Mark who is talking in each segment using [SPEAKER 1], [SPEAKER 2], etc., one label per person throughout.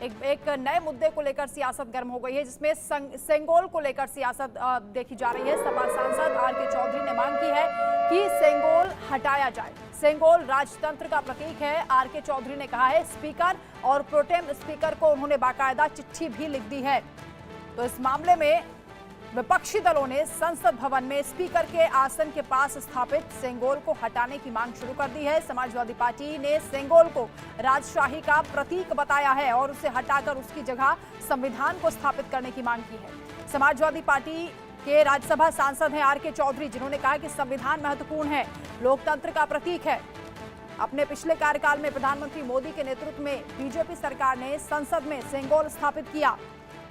[SPEAKER 1] एक नए मुद्दे को लेकर सियासत गर्म हो गई है, जिसमें सेंगोल को लेकर सियासत देखी जा रही है। सपा सांसद आर.के. चौधरी ने मांग की है कि सेंगोल हटाया जाए। सेंगोल राजतंत्र का प्रतीक है। आर.के. चौधरी ने कहा है, स्पीकर और प्रोटेम स्पीकर को उन्होंने बाकायदा चिट्ठी भी लिख दी है। तो इस मामले में विपक्षी दलों ने संसद भवन में स्पीकर के आसन के पास स्थापित सेंगोल को हटाने की मांग शुरू कर दी है। समाजवादी पार्टी ने सेंगोल को राजशाही का प्रतीक बताया है और उसे हटाकर उसकी जगह संविधान को स्थापित करने की मांग की है। समाजवादी पार्टी के राज्यसभा सांसद हैं आर.के. चौधरी, जिन्होंने कहा कि संविधान महत्वपूर्ण है, लोकतंत्र का प्रतीक है। अपने पिछले कार्यकाल में प्रधानमंत्री मोदी के नेतृत्व में बीजेपी सरकार ने संसद में सेंगोल स्थापित किया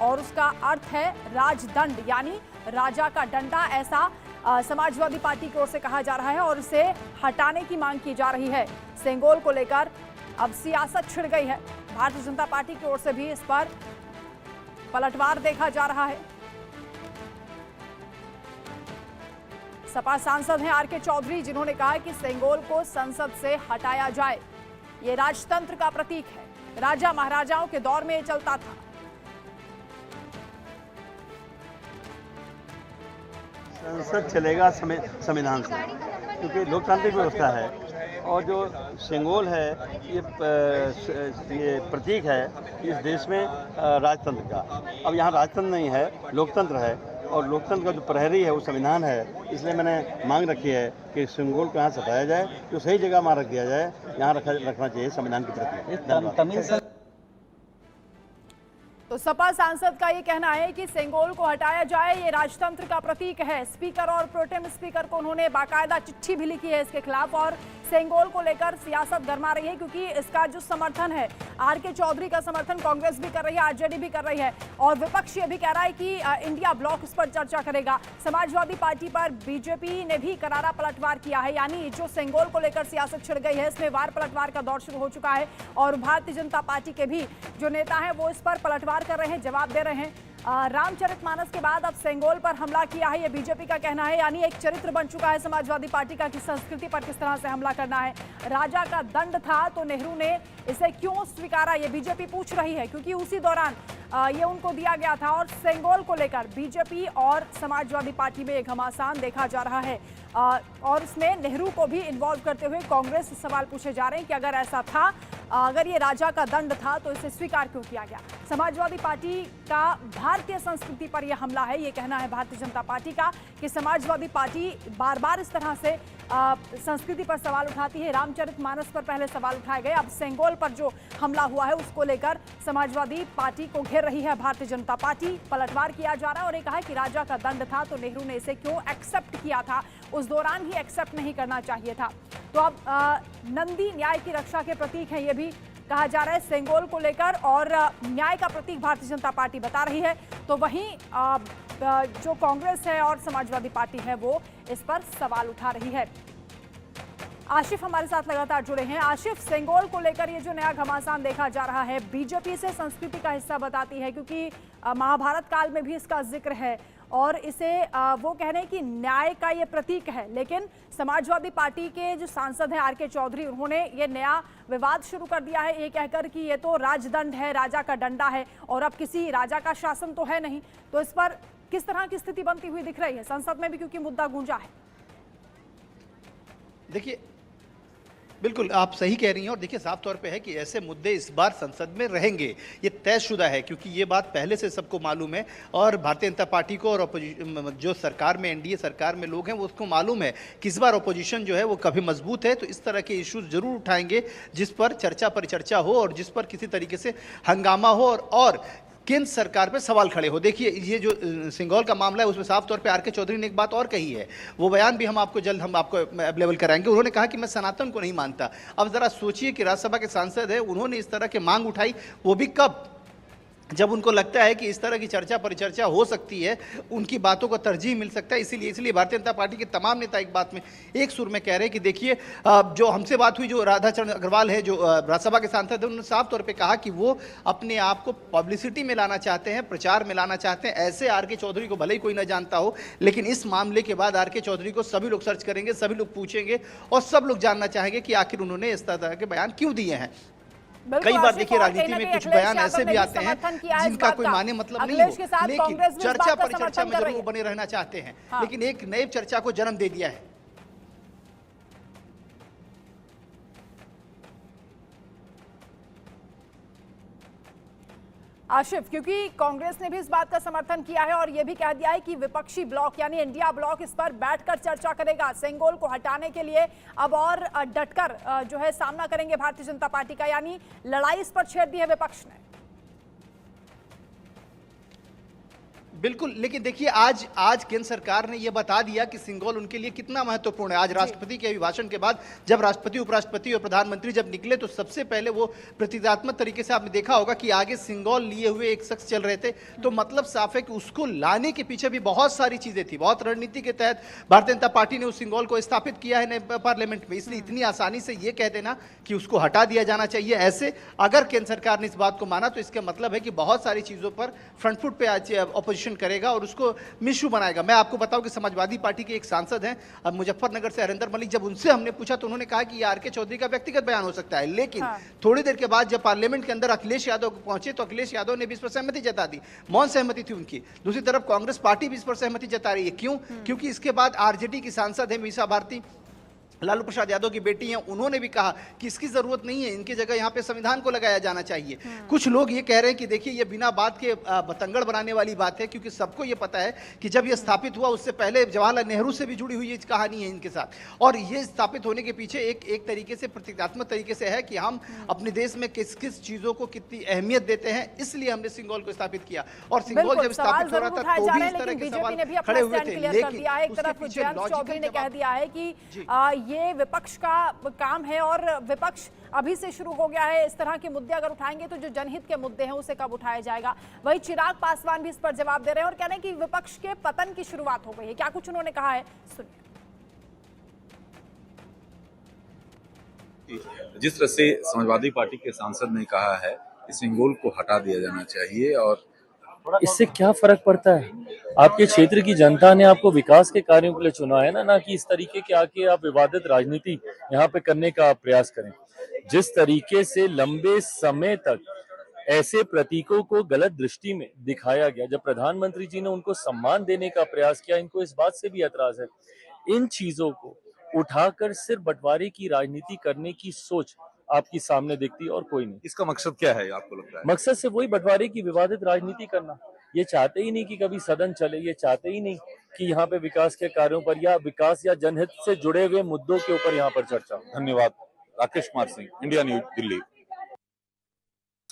[SPEAKER 1] और उसका अर्थ है राजदंड, यानी राजा का डंडा, ऐसा समाजवादी पार्टी की ओर से कहा जा रहा है और इसे हटाने की मांग की जा रही है। सेंगोल को लेकर अब सियासत छिड़ गई है। भारतीय जनता पार्टी की ओर से भी इस पर पलटवार देखा जा रहा है। सपा सांसद हैं आर.के. चौधरी, जिन्होंने कहा कि सेंगोल को संसद से हटाया जाए। ये राजतंत्र का प्रतीक है। राजा महाराजाओं के दौर में ये चलता था।
[SPEAKER 2] संसद चलेगा संविधान से, क्योंकि लोकतांत्रिक व्यवस्था है और जो सेंगोल है ये प्रतीक है इस देश में राजतंत्र का। अब यहाँ राजतंत्र नहीं है, लोकतंत्र है और लोकतंत्र का जो प्रहरी है वो संविधान है। इसलिए मैंने मांग रखी है कि सेंगोल को यहाँ से हटाया जाए, जो सही जगह वहाँ रख दिया जाए, यहाँ रखना चाहिए संविधान के प्रति।
[SPEAKER 1] तो सपा सांसद का ये कहना है कि सेंगोल को हटाया जाए, ये राजतंत्र का प्रतीक है। स्पीकर और प्रोटेम स्पीकर को उन्होंने बाकायदा चिट्ठी भी लिखी है इसके खिलाफ और सेंगोल को लेकर सियासत गरमा रही है, क्योंकि इसका जो समर्थन है, आर.के. चौधरी का समर्थन कांग्रेस भी कर रही है, आरजेडी भी कर रही है और विपक्ष ये भी कह रहा है कि इंडिया ब्लॉक इस पर चर्चा करेगा। समाजवादी पार्टी पर बीजेपी ने भी करारा पलटवार किया है, यानी जो सेंगोल को लेकर सियासत छिड़ गई है, इसमें वार पलटवार का दौर शुरू हो चुका है और भारतीय जनता पार्टी के भी जो नेता हैं वो इस पर पलटवार कर रहे हैं, जवाब दे रहे हैं। रामचरितमानस के बाद अब सेंगोल पर हमला किया है, ये बीजेपी का कहना है, यानी एक चरित्र बन चुका है समाजवादी पार्टी का कि संस्कृति पर किस तरह से हमला करना है। राजा का दंड था तो नेहरू ने इसे क्यों स्वीकारा, ये बीजेपी पूछ रही है, क्योंकि उसी दौरान ये उनको दिया गया था। और सेंगोल को लेकर बीजेपी और समाजवादी पार्टी में एक घमासान देखा जा रहा है और इसमें नेहरू को भी इन्वॉल्व करते हुए कांग्रेस से सवाल पूछे जा रहे हैं कि अगर ऐसा था, अगर ये राजा का दंड था तो इसे स्वीकार क्यों किया गया। समाजवादी पार्टी का भारतीय संस्कृति पर यह हमला है, ये कहना है भारतीय जनता पार्टी का कि समाजवादी पार्टी बार बार इस तरह से संस्कृति पर सवाल उठाती है। रामचरितमानस पर पहले सवाल उठाए गए, अब सेंगोल पर जो हमला हुआ है उसको लेकर समाजवादी पार्टी को घेर रही है भारतीय जनता पार्टी। पलटवार किया जा रहा है और ये कहा कि राजा का दंड था तो नेहरू ने इसे क्यों एक्सेप्ट किया था, उस दौरान ही एक्सेप्ट नहीं करना चाहिए था। तो अब नंदी न्याय की रक्षा के प्रतीक है, ये भी कहा जा रहा है सेंगोल को लेकर और न्याय का प्रतीक भारतीय जनता पार्टी बता रही है। तो वहीं जो कांग्रेस है और समाजवादी पार्टी है वो इस पर सवाल उठा रही है। आशिफ हमारे साथ लगातार जुड़े हैं। आशिफ, सेंगोल को लेकर ये जो नया घमासान देखा जा रहा है, बीजेपी से संस्कृति का हिस्सा बताती है, क्योंकि महाभारत काल में भी इसका जिक्र है और इसे वो कह रहे हैं कि न्याय का ये प्रतीक है, लेकिन समाजवादी पार्टी के जो सांसद हैं आर.के. चौधरी, उन्होंने ये नया विवाद शुरू कर दिया है, ये कहकर कि ये तो राजदंड है, राजा का डंडा है और अब किसी राजा का शासन तो है नहीं। तो इस पर किस तरह की स्थिति बनती हुई दिख रही है संसद में भी, क्योंकि मुद्दा गूंजा है।
[SPEAKER 3] देखिए, बिल्कुल आप सही कह रही हैं और देखिए साफ तौर पे है कि ऐसे मुद्दे इस बार संसद में रहेंगे, ये तयशुदा है, क्योंकि ये बात पहले से सबको मालूम है और भारतीय जनता पार्टी को और जो सरकार में एनडीए सरकार में लोग हैं वो उसको मालूम है कि इस बार अपोजिशन जो है वो कभी मजबूत है, तो इस तरह के इश्यूज जरूर उठाएंगे जिस पर चर्चा परिचर्चा हो और जिस पर किसी तरीके से हंगामा हो और केंद्र सरकार पे सवाल खड़े हो। देखिए ये जो सेंगोल का मामला है उसमें साफ तौर पे आर.के. चौधरी ने एक बात और कही है, वो बयान भी हम आपको अवेलेबल कराएंगे। उन्होंने कहा कि मैं सनातन को नहीं मानता। अब जरा सोचिए कि राज्यसभा के सांसद है, उन्होंने इस तरह के मांग उठाई, वो भी कब, जब उनको लगता है कि इस तरह की चर्चा परिचर्चा हो सकती है, उनकी बातों को तरजीह मिल सकता है। इसलिए भारतीय जनता पार्टी के तमाम नेता एक बात में एक सुर में कह रहे हैं कि देखिए जो हमसे बात हुई, जो राधाचरण अग्रवाल है जो राज्यसभा के सांसद है, उन्होंने साफ तौर पे कहा कि वो अपने आप को पब्लिसिटी में लाना चाहते हैं, प्रचार में लाना चाहते हैं। ऐसे आर.के. चौधरी को भले ही कोई ना जानता हो, लेकिन इस मामले के बाद आर.के. चौधरी को सभी लोग सर्च करेंगे, सभी लोग पूछेंगे और सब लोग जानना चाहेंगे कि आखिर उन्होंने इस तरह के बयान क्यों दिए हैं। कई बार
[SPEAKER 1] आशिफ,
[SPEAKER 3] देखिए
[SPEAKER 1] और
[SPEAKER 3] राजनीति
[SPEAKER 1] कहीं
[SPEAKER 3] में
[SPEAKER 1] ना
[SPEAKER 3] कुछ
[SPEAKER 1] कहीं
[SPEAKER 3] बयान
[SPEAKER 1] अखिलेश
[SPEAKER 3] ऐसे भी
[SPEAKER 1] यादव ने
[SPEAKER 3] आते हैं
[SPEAKER 1] समर्थन किया है इस
[SPEAKER 3] जिनका
[SPEAKER 1] बात
[SPEAKER 3] कोई
[SPEAKER 1] का।
[SPEAKER 3] माने मतलब नहीं
[SPEAKER 1] अखिलेश
[SPEAKER 3] हो,
[SPEAKER 1] के साथ
[SPEAKER 3] लेकिन
[SPEAKER 1] कांग्रेस भी इस
[SPEAKER 3] चर्चा
[SPEAKER 1] बात का
[SPEAKER 3] पर चर्चा
[SPEAKER 1] समर्थन
[SPEAKER 3] में
[SPEAKER 1] कर रही
[SPEAKER 3] जरूर
[SPEAKER 1] है।
[SPEAKER 3] बने रहना चाहते हैं,
[SPEAKER 1] हाँ।
[SPEAKER 3] लेकिन एक नई चर्चा को जन्म दे दिया है।
[SPEAKER 1] आशिफ, क्योंकि कांग्रेस ने भी इस बात का समर्थन किया है और यह भी कह दिया है कि विपक्षी ब्लॉक यानी इंडिया ब्लॉक इस पर बैठकर चर्चा करेगा। सेंगोल को हटाने के लिए अब और डटकर जो है सामना करेंगे भारतीय जनता पार्टी का, यानी लड़ाई इस पर छेड़ दी है विपक्ष ने।
[SPEAKER 3] बिल्कुल, लेकिन देखिए आज आज केंद्र सरकार ने यह बता दिया कि सिंगोल उनके लिए कितना महत्वपूर्ण है। आज राष्ट्रपति के अभिभाषण के बाद जब राष्ट्रपति, उपराष्ट्रपति और प्रधानमंत्री जब निकले तो सबसे पहले वो प्रतीकात्मक तरीके से आपने देखा होगा कि आगे सिंगोल लिए हुए एक शख्स चल रहे थे। तो मतलब साफ है कि उसको लाने के पीछे भी बहुत सारी चीजें थी, बहुत रणनीति के तहत भारतीय जनता पार्टी ने उस सिंगोल को स्थापित किया है पार्लियामेंट में। इसलिए इतनी आसानी से ये कह देना कि उसको हटा दिया जाना चाहिए, ऐसे अगर केंद्र सरकार ने इस बात को माना तो इसका मतलब है कि बहुत सारी चीजों पर फ्रंट फुट पे आज ऑपोजिशन करेगा और उसको मिशू बनाएगा। मैं आपको बताऊं कि समाजवादी पार्टी के एक सांसद हैं अब मुजफ्फरनगर से, हरिंदर मलिक, जब उनसे हमने पूछा तो उन्होंने कहा कि आर के चौधरी का व्यक्तिगत बयान हो सकता है, लेकिन थोड़ी देर के बाद जब पार्लियामेंट के अंदर अखिलेश यादव पहुंचे तो अखिलेश यादव ने भी इस पर सहमति जता दी, मौन सहमति थी उनकी। दूसरी तरफ कांग्रेस पार्टी भी इस पर सहमति जता रही है। क्यों? क्योंकि इसके बाद आरजेडी की सांसद है मीसा भारती, लालू प्रसाद यादव की बेटी हैं, उन्होंने भी कहा कि इसकी जरूरत नहीं है, इनकी जगह यहाँ पे संविधान को लगाया जाना चाहिए। कुछ लोग ये कह रहे हैं कि देखिए ये बिना बात के बतंगड़ बनाने वाली बात है, क्योंकि सबको ये पता है कि जब ये स्थापित हुआ उससे पहले जवाहरलाल नेहरू से भी जुड़ी हुई ये कहानी है इनके साथ, और ये स्थापित होने के पीछे एक तरीके से प्रतीकात्मक तरीके से है कि हम अपने देश में किस किस चीजों को कितनी अहमियत देते हैं, इसलिए हमने सिंगोल को स्थापित किया। और सिंगोल जब स्थापित हो रहा था तो भी इस तरह के सवाल खड़े हुए थे, लेकिन
[SPEAKER 1] एक तरफ जयंत चौधरी ने कह दिया है कि ये विपक्ष का काम है और विपक्ष अभी से शुरू हो गया है। इस तरह के मुद्दे अगर उठाएंगे तो जो जनहित के मुद्दे हैं उसे कब उठाया जाएगा। वही चिराग पासवान भी इस पर जवाब दे रहे हैं और कह रहे हैं कि विपक्ष के पतन की शुरुआत हो गई है। क्या कुछ उन्होंने कहा है, सुनिए।
[SPEAKER 4] जिस तरह से समाजवादी पार्टी के सांसद ने कहा है कि सिंगोल को हटा दिया जाना चाहिए, और
[SPEAKER 5] इससे क्या फर्क पड़ता है? आपके क्षेत्र की जनता ने आपको विकास के कार्यों के लिए चुना है ना कि इस तरीके के आके आप विवादित राजनीति यहाँ पे करने का प्रयास करें। जिस तरीके से लंबे समय तक ऐसे प्रतीकों को गलत दृष्टि में दिखाया गया, जब प्रधानमंत्री जी ने उनको सम्मान देने का प्रयास किया, इनको इस बात से भी ऐतराज है। इन चीजों को उठाकर सिर्फ बंटवारे की राजनीति करने की सोच आपकी सामने दिखती है और कोई नहीं।
[SPEAKER 4] इसका मकसद क्या है आपको लगता है?
[SPEAKER 5] मकसद से वही बंटवारे की विवादित राजनीति करना। ये चाहते ही नहीं कि कभी सदन चले, ये चाहते ही नहीं कि यहाँ पे विकास के कार्यों पर या विकास या जनहित से जुड़े हुए मुद्दों के ऊपर यहाँ पर चर्चा हो।
[SPEAKER 4] धन्यवाद। Rakesh Kumar Singh, India news, Delhi.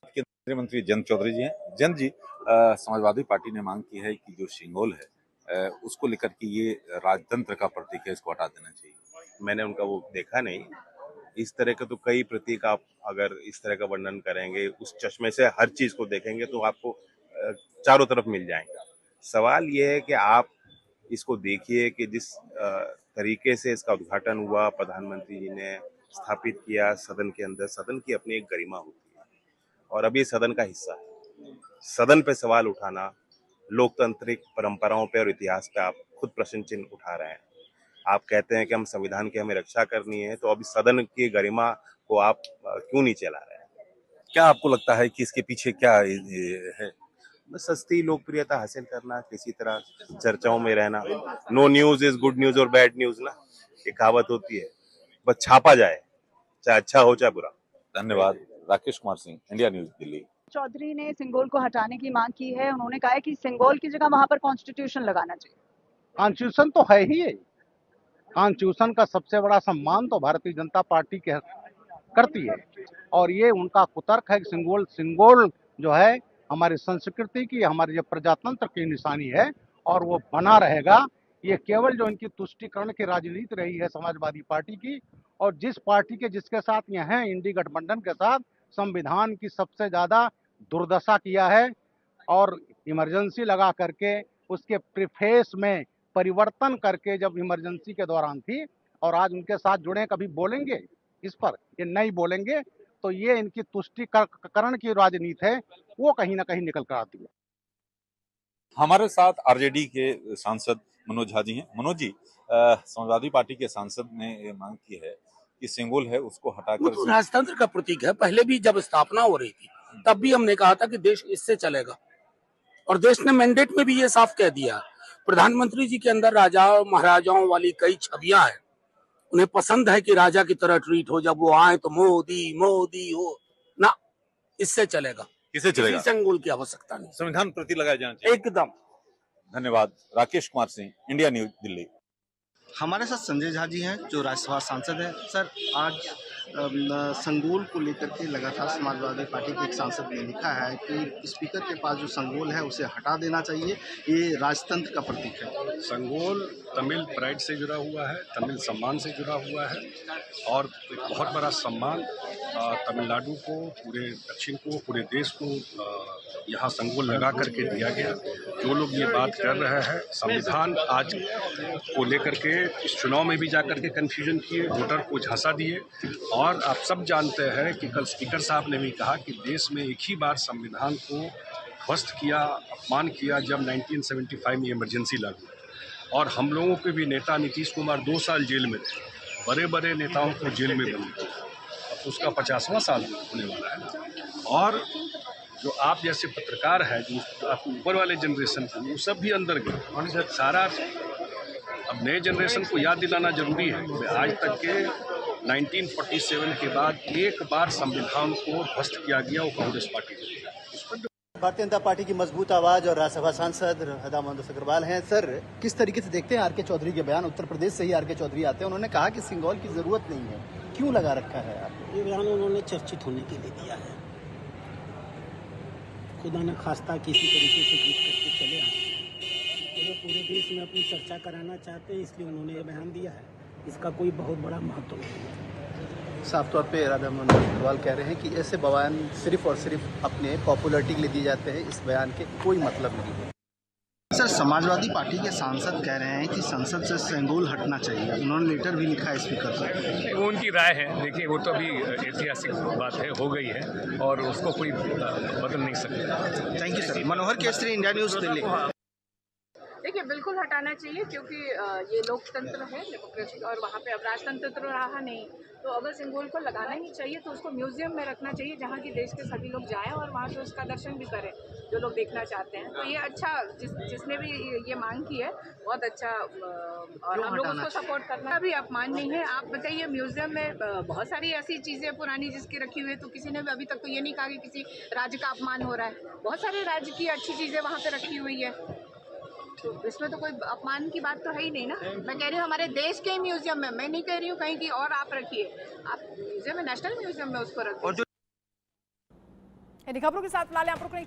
[SPEAKER 4] केंद्रीय मंत्री जयंत चौधरी जी हैं। जयंत जी, समाजवादी पार्टी ने मांग की है कि जो सिंगोल है उसको लेकर के ये राजतंत्र का प्रतीक है, इसको हटा देना चाहिए।
[SPEAKER 6] मैंने उनका वो देखा नहीं, इस तरह के तो कई प्रतीक आप अगर इस तरह का वर्णन करेंगे, उस चश्मे से हर चीज को देखेंगे तो आपको चारों तरफ मिल जाएंगे। सवाल ये है कि आप इसको देखिए कि जिस तरीके से इसका उद्घाटन हुआ, प्रधानमंत्री जी ने स्थापित किया सदन के अंदर, सदन की अपनी एक गरिमा होती है और अब ये सदन का हिस्सा है। सदन पे सवाल उठाना, लोकतांत्रिक परंपराओं पे और इतिहास पे आप खुद प्रश्न चिन्ह उठा रहे हैं। आप कहते हैं कि हम संविधान की हमें रक्षा करनी है, तो अभी सदन की गरिमा को आप क्यों नहीं चला रहे हैं?
[SPEAKER 4] क्या आपको लगता है कि इसके पीछे क्या है?
[SPEAKER 6] बस सस्ती लोकप्रियता हासिल करना, किसी तरह चर्चाओं में रहना। No news is good news और बैड न्यूज ना, ये कहावत होती है। बस छापा जाए, चाहे अच्छा हो चाहे बुरा।
[SPEAKER 4] धन्यवाद। Rakesh Kumar Singh, India news, Delhi.
[SPEAKER 7] चौधरी ने सिंगोल को हटाने की मांग की है। उन्होंने कहा है कि सिंगोल की जगह वहां पर कॉन्स्टिट्यूशन लगाना चाहिए।
[SPEAKER 8] कॉन्स्टिट्यूशन तो है ही है। कॉन्स्टिट्यूशन का सबसे बड़ा सम्मान तो भारतीय जनता पार्टी के करती है और ये उनका कुतर्क है कि सिंगोल जो है हमारी संस्कृति की, हमारे जो प्रजातंत्र की निशानी है और वो बना रहेगा। ये केवल जो इनकी तुष्टीकरण की राजनीति रही है समाजवादी पार्टी की, और जिस पार्टी के जिसके साथ ये हैं इंडी गठबंधन के साथ संविधान की सबसे ज्यादा दुर्दशा किया है और इमरजेंसी लगा करके उसके प्रीफेस में परिवर्तन करके जब इमरजेंसी के दौरान थी, और आज उनके साथ जुड़े कभी बोलेंगे इस पर, ये नहीं बोलेंगे तो ये इनकी तुष्टीकरण की राजनीति है, वो कहीं ना कहीं निकल कर आती है।
[SPEAKER 4] हमारे साथ आरजेडी के सांसद मनोज झा जी हैं। मनोज जी, समाजवादी पार्टी के सांसद ने ये मांग की है कि सिंगोल है उसको
[SPEAKER 9] वो
[SPEAKER 4] हटाकर
[SPEAKER 9] तो राजतंत्र का प्रतीक है। पहले भी जब स्थापना हो रही थी तब भी हमने कहा था कि देश इससे चलेगा, और देश ने मैंडेट में भी ये साफ कह दिया। प्रधानमंत्री जी के अंदर राजा महाराजाओं वाली कई छवियां हैं। उन्हें पसंद है कि राजा की तरह ट्रीट हो, जब वो आए तो मोदी मोदी हो ना, इससे चलेगा।
[SPEAKER 4] किसे चलेगा?
[SPEAKER 9] किसी सिंगोल की आवश्यकता नहीं।
[SPEAKER 4] संविधान प्रति लगाया जाना चाहिए।
[SPEAKER 9] एकदम।
[SPEAKER 4] धन्यवाद। Rakesh Kumar Singh, India news, Delhi.
[SPEAKER 10] हमारे साथ संजय झा जी हैं जो राज्यसभा सांसद हैं। सर, आज संगोल को लेकर के लगातार समाजवादी पार्टी के एक सांसद ने लिखा है कि स्पीकर के पास जो संगोल है उसे हटा देना चाहिए, ये राजतंत्र का प्रतीक है।
[SPEAKER 11] संगोल तमिल प्राइड से जुड़ा हुआ है, तमिल सम्मान से जुड़ा हुआ है, और एक बहुत बड़ा सम्मान तमिलनाडु को, पूरे दक्षिण को, पूरे देश को यहाँ संगोल लगा करके दिया गया। जो लोग ये बात कर रहे हैं, संविधान आज को लेकर के इस चुनाव में भी जाकर के कन्फ्यूजन किए, वोटर को झांसा दिए। और आप सब जानते हैं कि कल स्पीकर साहब ने भी कहा कि देश में एक ही बार संविधान को ध्वस्त किया, अपमान किया, जब 1975 में इमरजेंसी लागू हुई। और हम लोगों के भी नेता नीतीश कुमार 2 साल जेल में थे, बड़े बड़े नेताओं को जेल में बंद किया। अब तो उसका 50वां साल होने वाला है। और जो आप जैसे पत्रकार हैं, जो आप ऊपर वाले जनरेशन के, वो सब भी अंदर गए। सारा अब नए जनरेशन को याद दिलाना जरूरी है कि आज तक के 1947 के बाद एक बार संविधान को ध्वस्त किया गया, वो कांग्रेस पार्टी ने किया।
[SPEAKER 3] भारतीय जनता पार्टी की मजबूत आवाज और राज्यसभा सांसद राधा मोहन अग्रवाल हैं। सर, किस तरीके से देखते हैं आर के चौधरी के बयान? उत्तर प्रदेश से ही आर के चौधरी आते हैं, उन्होंने कहा कि सिंगोल की जरूरत नहीं है, क्यों लगा रखा है?
[SPEAKER 12] ये बयान उन्होंने चर्चित होने के लिए दिया है। खुदा न खास्ता किसी तरीके से जीत करके चले आए, तो वो पूरे देश में अपनी चर्चा कराना चाहते हैं, इसलिए उन्होंने ये बयान दिया है। इसका कोई बहुत बड़ा महत्व नहीं है।
[SPEAKER 3] साफ तौर पे राधा मोहन अग्रवाल कह रहे हैं कि ऐसे बयान सिर्फ और सिर्फ अपने पॉपुलरिटी के लिए दिए जाते हैं, इस बयान के कोई मतलब नहीं है।
[SPEAKER 10] सर, समाजवादी पार्टी के सांसद कह रहे हैं कि संसद से संगोल हटना चाहिए। उन्होंने लेटर भी लिखा है स्पीकर से।
[SPEAKER 11] वो उनकी राय है। देखिए, वो तो अभी ऐतिहासिक बात है, हो गई है, और उसको कोई बदल नहीं सकता।
[SPEAKER 10] Thank you sir. Manohar Kesari, India news, Delhi.
[SPEAKER 13] देखिए, बिल्कुल हटाना चाहिए, क्योंकि ये लोकतंत्र है, डेमोक्रेसी, और वहाँ पे अब राजतंत्र तो रहा नहीं। तो अगर सिंगोल को लगाना ही चाहिए तो उसको म्यूजियम में रखना चाहिए, जहाँ की देश के सभी लोग जाएं और वहाँ से उसका दर्शन भी करें, जो लोग देखना चाहते हैं। तो ये अच्छा, जिसने भी ये मांग की है, बहुत अच्छा, और हम लोग उसको सपोर्ट करना। अभी अपमान नहीं है। आप बताइए, म्यूजियम में बहुत सारी ऐसी चीज़ें पुरानी जिसकी रखी हुई है, तो किसी ने भी अभी तक तो ये नहीं कहा कि किसी राज्य का अपमान हो रहा है। बहुत सारे राज्य की अच्छी चीज़ें वहाँ पर रखी हुई है, तो इसमें तो कोई अपमान की बात तो है ही नहीं ना। मैं कह रही हूँ हमारे देश के म्यूजियम में, मैं नहीं कह रही हूँ कहीं की और आप रखिए। आप म्यूजियम में, नेशनल म्यूजियम में उसको रखिए।
[SPEAKER 1] इन खबरों के साथ फिलहाल आप